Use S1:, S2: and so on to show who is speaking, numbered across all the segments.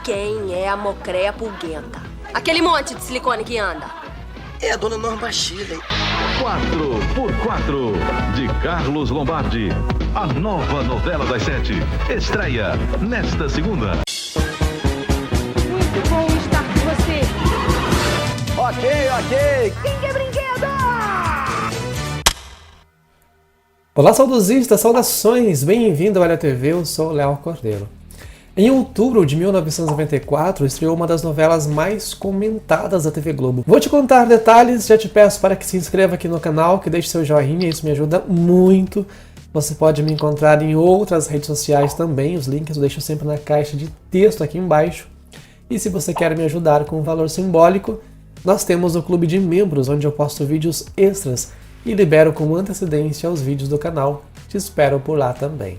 S1: Quem é a mocréia pulguenta? Aquele monte de silicone que anda.
S2: É a dona Norma Shirley.
S3: 4x4, de Carlos Lombardi. A nova novela das 7. Estreia nesta segunda.
S4: Muito bom estar com você.
S5: Ok.
S4: Quem é brinquedo?
S6: Olá, saudosistas, saudações, bem-vindo à Olha TV, eu sou o Léo Cordeiro. Em outubro de 1994, estreou uma das novelas mais comentadas da TV Globo. Vou te contar detalhes, já te peço para que se inscreva aqui no canal, que deixe seu joinha, isso me ajuda muito. Você pode me encontrar em outras redes sociais também, os links eu deixo sempre na caixa de texto aqui embaixo. E se você quer me ajudar com um valor simbólico, nós temos o clube de membros, onde eu posto vídeos extras e libero com antecedência os vídeos do canal. Te espero por lá também.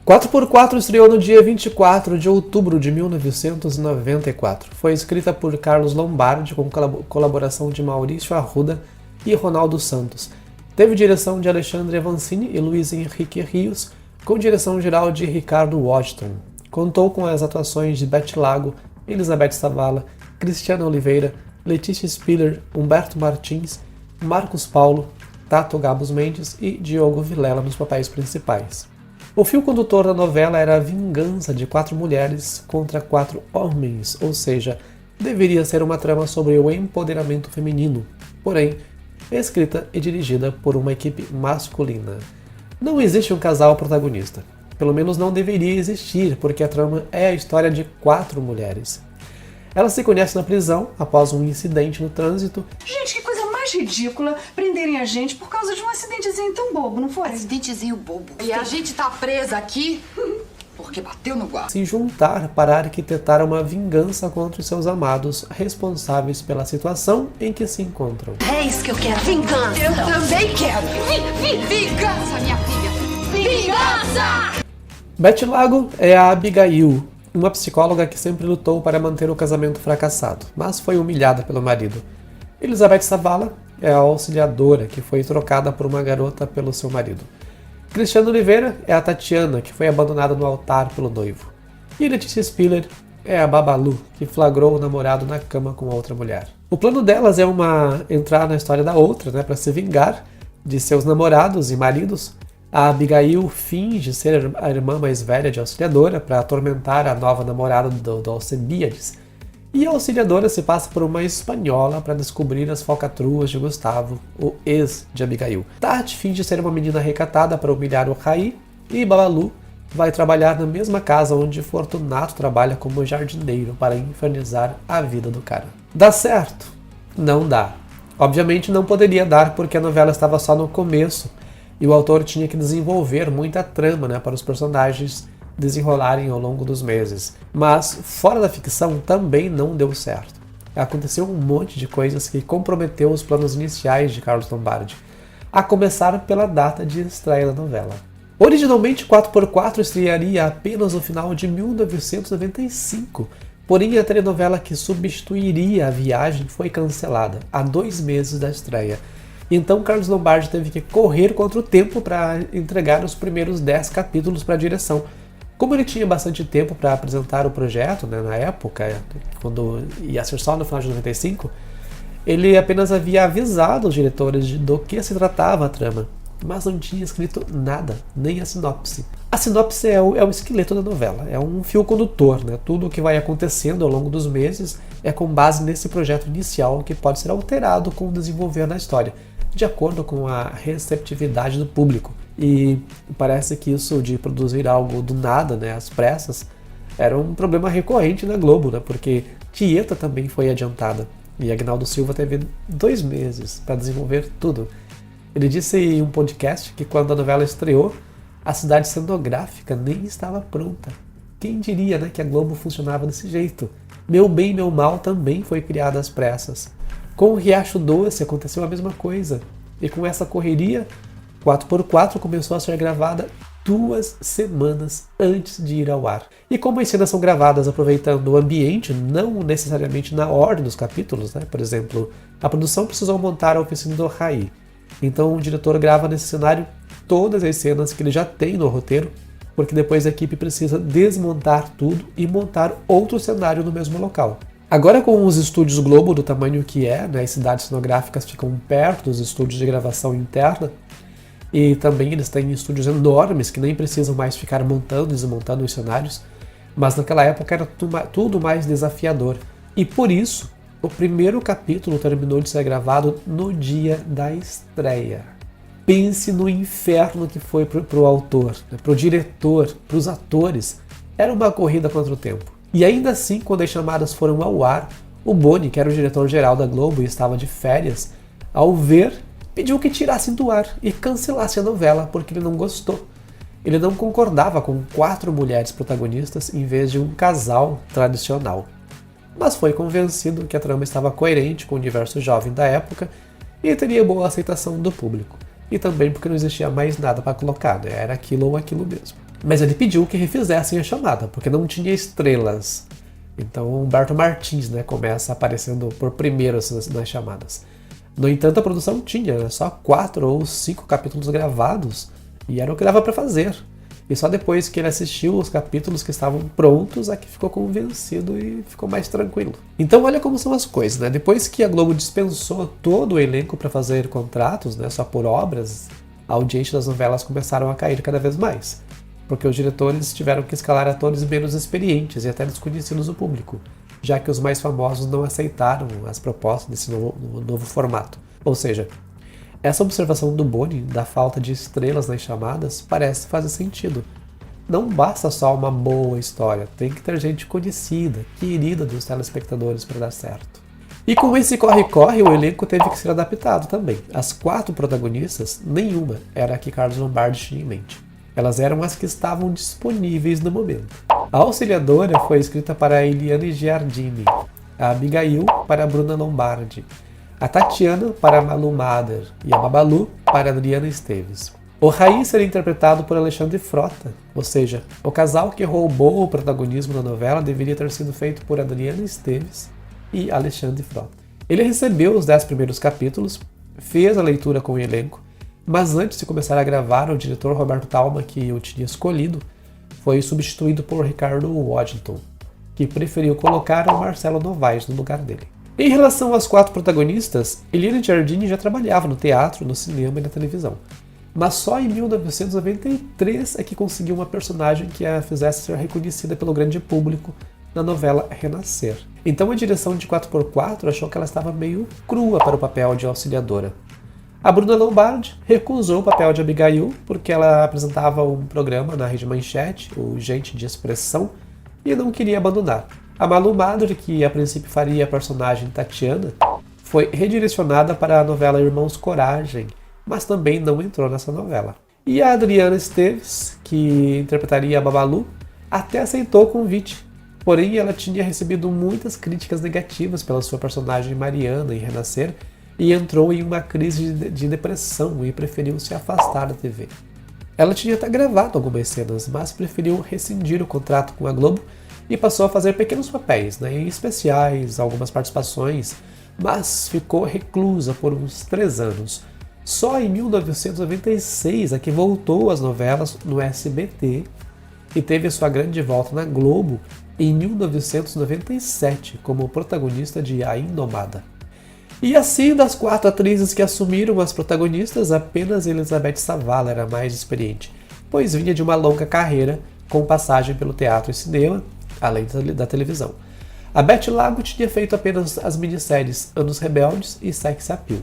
S6: O 4x4 estreou no dia 24 de outubro de 1994. Foi escrita por Carlos Lombardi, com colaboração de Maurício Arruda e Ronaldo Santos. Teve direção de Alexandre Avancini e Luiz Henrique Rios, com direção geral de Ricardo Washington. Contou com as atuações de Beth Lago, Elizabeth Savala, Cristiana Oliveira, Letícia Spiller, Humberto Martins, Marcos Paulo, Tato Gabos Mendes e Diogo Vilela nos papéis principais. O fio condutor da novela era a vingança de 4 mulheres contra 4 homens, ou seja, deveria ser uma trama sobre o empoderamento feminino, porém, escrita e dirigida por uma equipe masculina. Não existe um casal protagonista, pelo menos não deveria existir, porque a trama é a história de 4 mulheres. Elas se conhecem na prisão após um incidente no trânsito.
S7: Gente, que coisa mais ridícula prenderem a gente por causa de um acidentezinho tão bobo, não foi?
S8: Acidentezinho bobo. E a gente tá presa aqui porque bateu no guarda.
S6: Se juntar para arquitetar uma vingança contra os seus amados responsáveis pela situação em que se encontram.
S1: É isso que eu quero, vingança.
S8: Eu também quero. Vingança, minha filha. Vingança!
S6: Beth Lago é a Abigail, uma psicóloga que sempre lutou para manter o casamento fracassado, mas foi humilhada pelo marido. Elizabeth Savala é a auxiliadora, que foi trocada por uma garota pelo seu marido. Cristiana Oliveira é a Tatiana, que foi abandonada no altar pelo noivo. E Letícia Spiller é a Babalu, que flagrou o namorado na cama com outra mulher. O plano delas é entrar na história da outra, para se vingar de seus namorados e maridos. A Abigail finge ser a irmã mais velha de Auxiliadora para atormentar a nova namorada do Alcebiades. E a Auxiliadora se passa por uma espanhola para descobrir as falcatruas de Gustavo, o ex de Abigail. Tati finge ser uma menina recatada para humilhar o Raí, e Babalu vai trabalhar na mesma casa onde Fortunato trabalha como jardineiro para infernizar a vida do cara. Dá certo? Não dá. Obviamente não poderia dar porque a novela estava só no começo e o autor tinha que desenvolver muita trama para os personagens desenrolarem ao longo dos meses. Mas, fora da ficção, também não deu certo. Aconteceu um monte de coisas que comprometeu os planos iniciais de Carlos Lombardi, a começar pela data de estreia da novela. Originalmente, 4x4 estrearia apenas no final de 1995, porém a telenovela que substituiria a viagem foi cancelada, há 2 meses da estreia. Então Carlos Lombardi teve que correr contra o tempo para entregar os primeiros 10 capítulos para a direção. Como ele tinha bastante tempo para apresentar o projeto, na época, quando ia ser só no final de 95, ele apenas havia avisado os diretores do que se tratava a trama, mas não tinha escrito nada, nem a sinopse. A sinopse é o esqueleto da novela, é um fio condutor, tudo o que vai acontecendo ao longo dos meses é com base nesse projeto inicial que pode ser alterado com o desenvolver da história, de acordo com a receptividade do público. E parece que isso de produzir algo do nada, às pressas, era um problema recorrente na Globo, porque Tieta também foi adiantada. E Agnaldo Silva teve 2 meses para desenvolver tudo. Ele disse em um podcast que quando a novela estreou, a cidade cenográfica nem estava pronta. Quem diria que a Globo funcionava desse jeito? Meu Bem, Meu Mal também foi criada às pressas. Com o Riacho Doce aconteceu a mesma coisa. E com essa correria, 4x4 começou a ser gravada 2 semanas antes de ir ao ar. E como as cenas são gravadas aproveitando o ambiente, não necessariamente na ordem dos capítulos, por exemplo, a produção precisou montar a oficina do Raí. Então o diretor grava nesse cenário todas as cenas que ele já tem no roteiro, porque depois a equipe precisa desmontar tudo e montar outro cenário no mesmo local. Agora, com os estúdios Globo do tamanho que é, né, as cidades cenográficas ficam perto dos estúdios de gravação interna, e também eles têm estúdios enormes que nem precisam mais ficar montando e desmontando os cenários, mas naquela época era tudo mais desafiador. E por isso, o primeiro capítulo terminou de ser gravado no dia da estreia. Pense no inferno que foi pro autor, né, pro diretor, pros atores. Era uma corrida contra o tempo. E ainda assim, quando as chamadas foram ao ar, o Boni, que era o diretor-geral da Globo e estava de férias, ao ver, pediu que tirassem do ar e cancelasse a novela porque ele não gostou. Ele não concordava com 4 mulheres protagonistas em vez de um casal tradicional. Mas foi convencido que a trama estava coerente com o universo jovem da época e teria boa aceitação do público. E também porque não existia mais nada para colocar, né? Era aquilo ou aquilo mesmo. Mas ele pediu que refizessem a chamada, porque não tinha estrelas. Então Humberto Martins, né, começa aparecendo por primeiro nas chamadas. No entanto, a produção tinha só 4 ou 5 capítulos gravados, e era o que dava para fazer. E só depois que ele assistiu os capítulos que estavam prontos é que ficou convencido e ficou mais tranquilo. Então olha como são as coisas, né? Depois que a Globo dispensou todo o elenco para fazer contratos, né, só por obras, a audiência das novelas começaram a cair cada vez mais. Porque os diretores tiveram que escalar atores menos experientes e até desconhecidos do público, já que os mais famosos não aceitaram as propostas desse novo formato. Ou seja, essa observação do Boni, da falta de estrelas nas chamadas, parece fazer sentido. Não basta só uma boa história, tem que ter gente conhecida, querida dos telespectadores para dar certo. E com esse corre-corre, o elenco teve que ser adaptado também. As 4 protagonistas, nenhuma era a que Carlos Lombardi tinha em mente. Elas eram as que estavam disponíveis no momento. A auxiliadora foi escrita para a Eliane Giardini, a Abigail para a Bruna Lombardi, a Tatiana para a Malu Mader e a Babalu para a Adriana Esteves. O Raí seria interpretado por Alexandre Frota, ou seja, o casal que roubou o protagonismo da novela deveria ter sido feito por Adriana Esteves e Alexandre Frota. Ele recebeu os 10 primeiros capítulos, fez a leitura com o elenco, mas antes de começar a gravar, o diretor Roberto Talma, que o tinha escolhido, foi substituído por Ricardo Waddington, que preferiu colocar o Marcelo Novaes no lugar dele. Em relação às 4 protagonistas, Eliane Giardini já trabalhava no teatro, no cinema e na televisão. Mas só em 1993 é que conseguiu uma personagem que a fizesse ser reconhecida pelo grande público na novela Renascer. Então a direção de 4x4 achou que ela estava meio crua para o papel de auxiliadora. A Bruna Lombardi recusou o papel de Abigail porque ela apresentava um programa na Rede Manchete, o Gente de Expressão, e não queria abandonar. A Malu Mader, que a princípio faria a personagem Tatiana, foi redirecionada para a novela Irmãos Coragem, mas também não entrou nessa novela. E a Adriana Esteves, que interpretaria a Babalu, até aceitou o convite, porém ela tinha recebido muitas críticas negativas pela sua personagem Mariana em Renascer e entrou em uma crise de depressão e preferiu se afastar da TV. Ela tinha até gravado algumas cenas, mas preferiu rescindir o contrato com a Globo e passou a fazer pequenos papéis, né, em especiais, algumas participações, mas ficou reclusa por uns 3 anos. Só em 1996 é que voltou às novelas no SBT e teve sua grande volta na Globo em 1997 como protagonista de A Indomada. E assim, das 4 atrizes que assumiram as protagonistas, apenas Elizabeth Savala era mais experiente, pois vinha de uma longa carreira com passagem pelo teatro e cinema, além da televisão. A Beth Lago tinha feito apenas as minisséries Anos Rebeldes e Sex Appeal.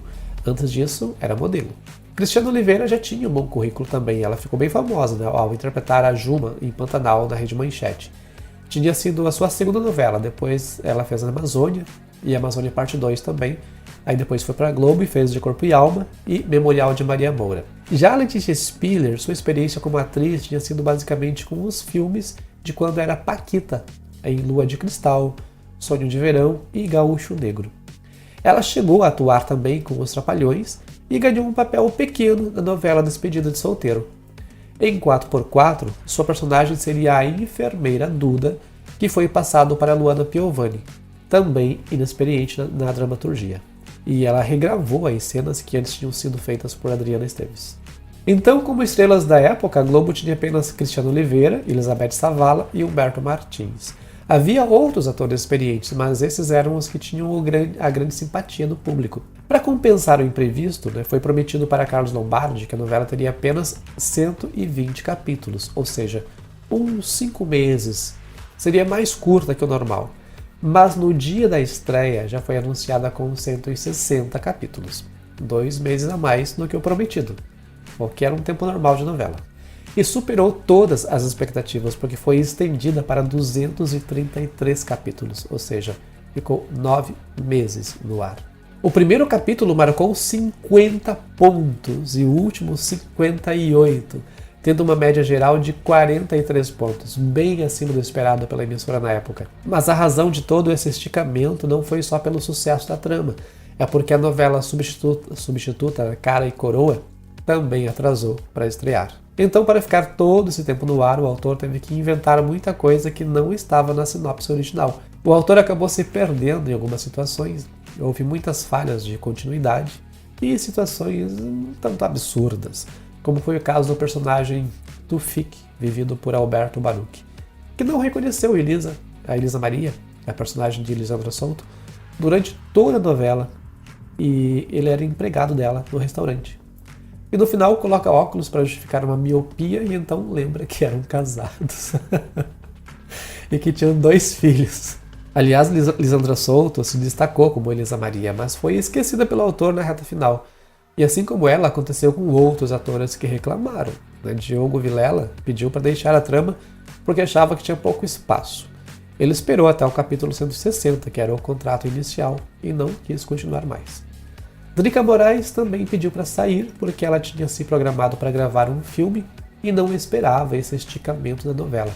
S6: Antes disso, era modelo. Cristiana Oliveira já tinha um bom currículo também, ela ficou bem famosa, né, ao interpretar a Juma em Pantanal na Rede Manchete. Tinha sido a sua segunda novela, depois ela fez a Amazônia, e a Amazônia Parte 2 também. Aí depois foi para a Globo e fez De Corpo e Alma e Memorial de Maria Moura. Já a Letícia Spiller, sua experiência como atriz tinha sido basicamente com os filmes de quando era Paquita, em Lua de Cristal, Sonho de Verão e Gaúcho Negro. Ela chegou a atuar também com Os Trapalhões e ganhou um papel pequeno na novela Despedida de Solteiro. Em 4x4, sua personagem seria a enfermeira Duda, que foi passado para Luana Piovani, também inexperiente na dramaturgia. E ela regravou as cenas que antes tinham sido feitas por Adriana Esteves. Então, como estrelas da época, a Globo tinha apenas Cristiano Oliveira, Elizabeth Savala e Humberto Martins. Havia outros atores experientes, mas esses eram os que tinham a grande simpatia do público. Para compensar o imprevisto, foi prometido para Carlos Lombardi que a novela teria apenas 120 capítulos, ou seja, uns 5 meses. Seria mais curta que o normal. Mas no dia da estreia já foi anunciada com 160 capítulos, 2 meses a mais do que o prometido, o que era um tempo normal de novela. E superou todas as expectativas, porque foi estendida para 233 capítulos, ou seja, ficou 9 meses no ar. O primeiro capítulo marcou 50 pontos e o último 58, tendo uma média geral de 43 pontos, bem acima do esperado pela emissora na época. Mas a razão de todo esse esticamento não foi só pelo sucesso da trama, é porque a novela substituta Cara e Coroa também atrasou para estrear. Então, para ficar todo esse tempo no ar, o autor teve que inventar muita coisa que não estava na sinopse original. O autor acabou se perdendo em algumas situações, houve muitas falhas de continuidade e situações um tanto absurdas, como foi o caso do personagem Tufik, vivido por Alberto Baruch, que não reconheceu a Elisa Maria, a personagem de Lisandra Souto, durante toda a novela, e ele era empregado dela no restaurante. E no final coloca óculos para justificar uma miopia e então lembra que eram casados e que tinham 2 filhos. Aliás, Lisandra Souto se destacou como Elisa Maria, mas foi esquecida pelo autor na reta final. E assim como ela, aconteceu com outros atores que reclamaram. Diogo Vilela pediu para deixar a trama porque achava que tinha pouco espaço. Ele esperou até o capítulo 160, que era o contrato inicial, e não quis continuar mais. Drica Moraes também pediu para sair porque ela tinha se programado para gravar um filme e não esperava esse esticamento da novela.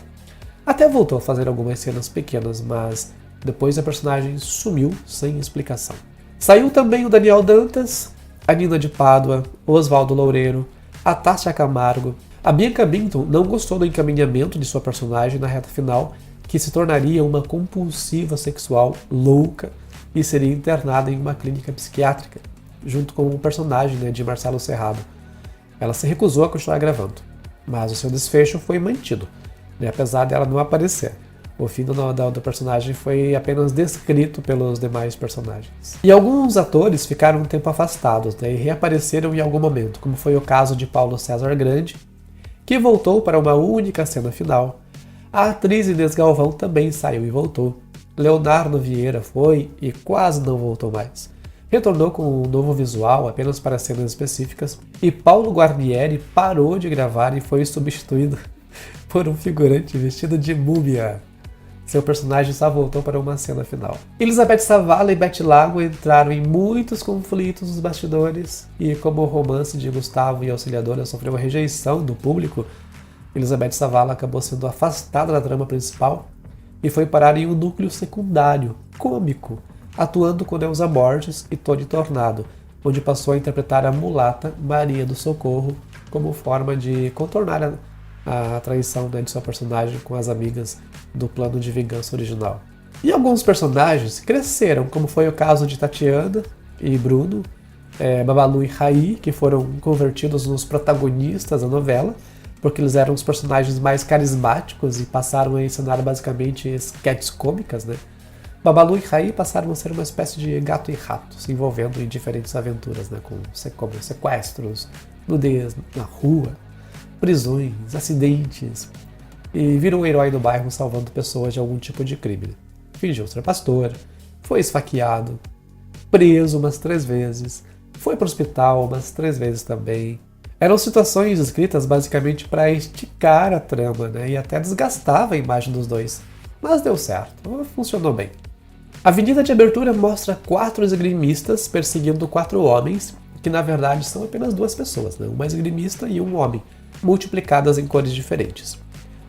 S6: Até voltou a fazer algumas cenas pequenas, mas depois a personagem sumiu sem explicação. Saiu também o Daniel Dantas, a Nina de Pádua, o Oswaldo Loureiro, a Tássia Camargo. A Bianca Binton não gostou do encaminhamento de sua personagem na reta final, que se tornaria uma compulsiva sexual louca e seria internada em uma clínica psiquiátrica, junto com o personagem de Marcelo Serrado. Ela se recusou a continuar gravando, mas o seu desfecho foi mantido, apesar dela não aparecer. O fim do personagem foi apenas descrito pelos demais personagens. E alguns atores ficaram um tempo afastados e reapareceram em algum momento, como foi o caso de Paulo César Grande, que voltou para uma única cena final. A atriz Inês Galvão também saiu e voltou. Leonardo Vieira foi e quase não voltou mais. Retornou com um novo visual apenas para cenas específicas, e Paulo Guarnieri parou de gravar e foi substituído por um figurante vestido de múmia. Seu personagem só voltou para uma cena final. Elizabeth Savala e Beth Lago entraram em muitos conflitos nos bastidores, e como o romance de Gustavo e Auxiliadora sofreu uma rejeição do público, Elizabeth Savala acabou sendo afastada da trama principal e foi parar em um núcleo secundário, cômico, atuando com Neuza Borges e Tony Tornado, onde passou a interpretar a mulata Maria do Socorro como forma de contornar a traição de sua personagem com as amigas do plano de vingança original. E alguns personagens cresceram, como foi o caso de Tatiana e Bruno, Babalu e Raí, que foram convertidos nos protagonistas da novela, porque eles eram os personagens mais carismáticos e passaram a encenar basicamente sketches cômicas, Babalu e Raí passaram a ser uma espécie de gato e rato, se envolvendo em diferentes aventuras, como sequestros, nudez na rua, prisões, acidentes, e virou um herói do bairro salvando pessoas de algum tipo de crime. Fingiu ser pastor, foi esfaqueado, preso umas 3 vezes, foi para o hospital umas 3 vezes também. Eram situações escritas basicamente para esticar a trama, e até desgastava a imagem dos dois. Mas deu certo, funcionou bem. A avenida de abertura mostra 4 esgrimistas perseguindo 4 homens, que na verdade são apenas 2 pessoas, uma esgrimista e um homem, multiplicadas em cores diferentes: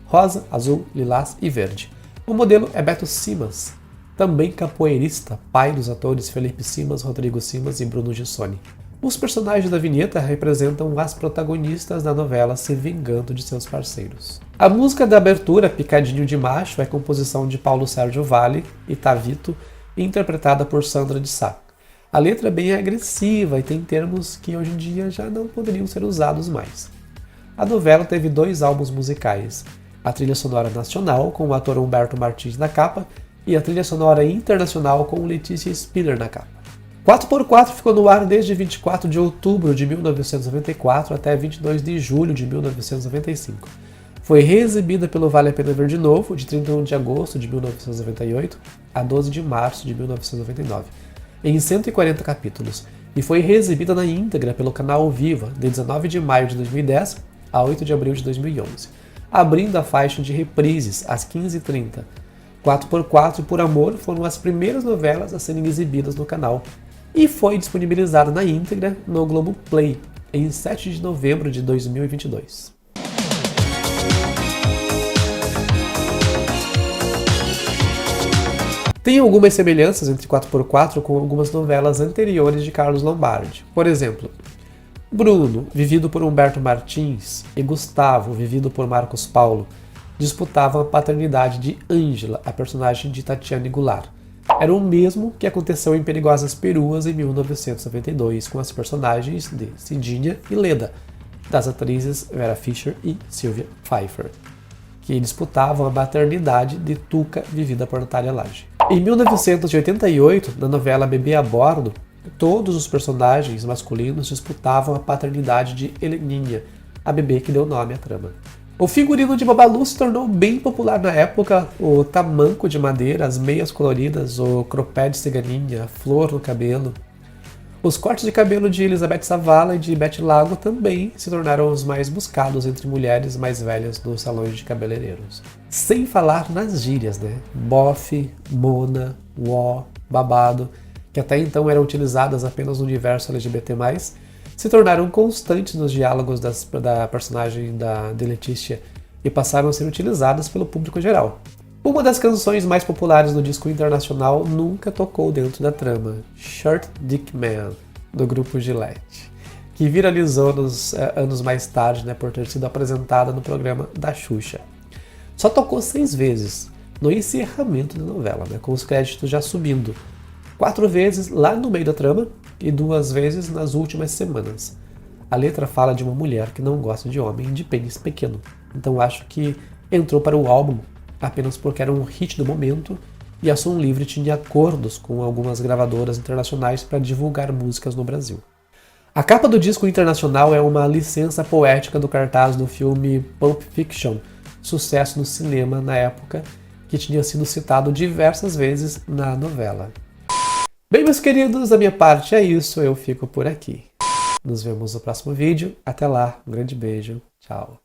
S6: rosa, azul, lilás e verde. O modelo é Beto Simas, também capoeirista, pai dos atores Felipe Simas, Rodrigo Simas e Bruno Gissoni. Os personagens da vinheta representam as protagonistas da novela se vingando de seus parceiros. A música da abertura, Picadinho de Macho, é composição de Paulo Sérgio Vale e Tavito, interpretada por Sandra de Sá. A letra é bem agressiva e tem termos que hoje em dia já não poderiam ser usados mais. A novela teve 2 álbuns musicais, a trilha sonora nacional com o ator Humberto Martins na capa e a trilha sonora internacional com Letícia Spiller na capa. 4x4 ficou no ar desde 24 de outubro de 1994 até 22 de julho de 1995. Foi reexibida pelo Vale a Pena Ver de Novo, de 31 de agosto de 1998 a 12 de março de 1999, em 140 capítulos, e foi reexibida na íntegra pelo canal Viva, de 19 de maio de 2010 a 8 de abril de 2011, abrindo a faixa de reprises às 15h30. 4x4 e Por Amor foram as primeiras novelas a serem exibidas no canal, e foi disponibilizada na íntegra no Globoplay, em 7 de novembro de 2022. Tem algumas semelhanças entre 4x4 com algumas novelas anteriores de Carlos Lombardi. Por exemplo, Bruno, vivido por Humberto Martins, e Gustavo, vivido por Marcos Paulo, disputavam a paternidade de Ângela, a personagem de Tatiane Goulart. Era o mesmo que aconteceu em Perigosas Peruas em 1992 com as personagens de Cidinha e Leda, das atrizes Vera Fischer e Silvia Pfeiffer, que disputavam a maternidade de Tuca, vivida por Natália Lage. Em 1988, na novela Bebê a Bordo, todos os personagens masculinos disputavam a paternidade de Heleninha, a bebê que deu nome à trama. O figurino de Babalu se tornou bem popular na época, o tamanco de madeira, as meias coloridas, o cropé de ciganinha, a flor no cabelo. Os cortes de cabelo de Elizabeth Savala e de Beth Lago também se tornaram os mais buscados entre mulheres mais velhas dos salões de cabeleireiros. Sem falar nas gírias, né? Bofe, mona, uó, babado, que até então eram utilizadas apenas no universo LGBT+, se tornaram constantes nos diálogos da personagem de Letícia e passaram a ser utilizadas pelo público geral. Uma das canções mais populares do disco internacional nunca tocou dentro da trama, Short Dick Man, do grupo Gillette, que viralizou anos mais tarde, né, por ter sido apresentada no programa da Xuxa. Só tocou 6 vezes, no encerramento da novela, né, com os créditos já subindo, 4 vezes lá no meio da trama e 2 vezes nas últimas semanas. A letra fala de uma mulher que não gosta de homem de pênis pequeno, então acho que entrou para o álbum apenas porque era um hit do momento e a Som Livre tinha acordos com algumas gravadoras internacionais para divulgar músicas no Brasil. A capa do disco internacional é uma licença poética do cartaz do filme Pulp Fiction, sucesso no cinema na época, que tinha sido citado diversas vezes na novela. Bem, meus queridos, da minha parte é isso, eu fico por aqui. Nos vemos no próximo vídeo, até lá, um grande beijo, tchau.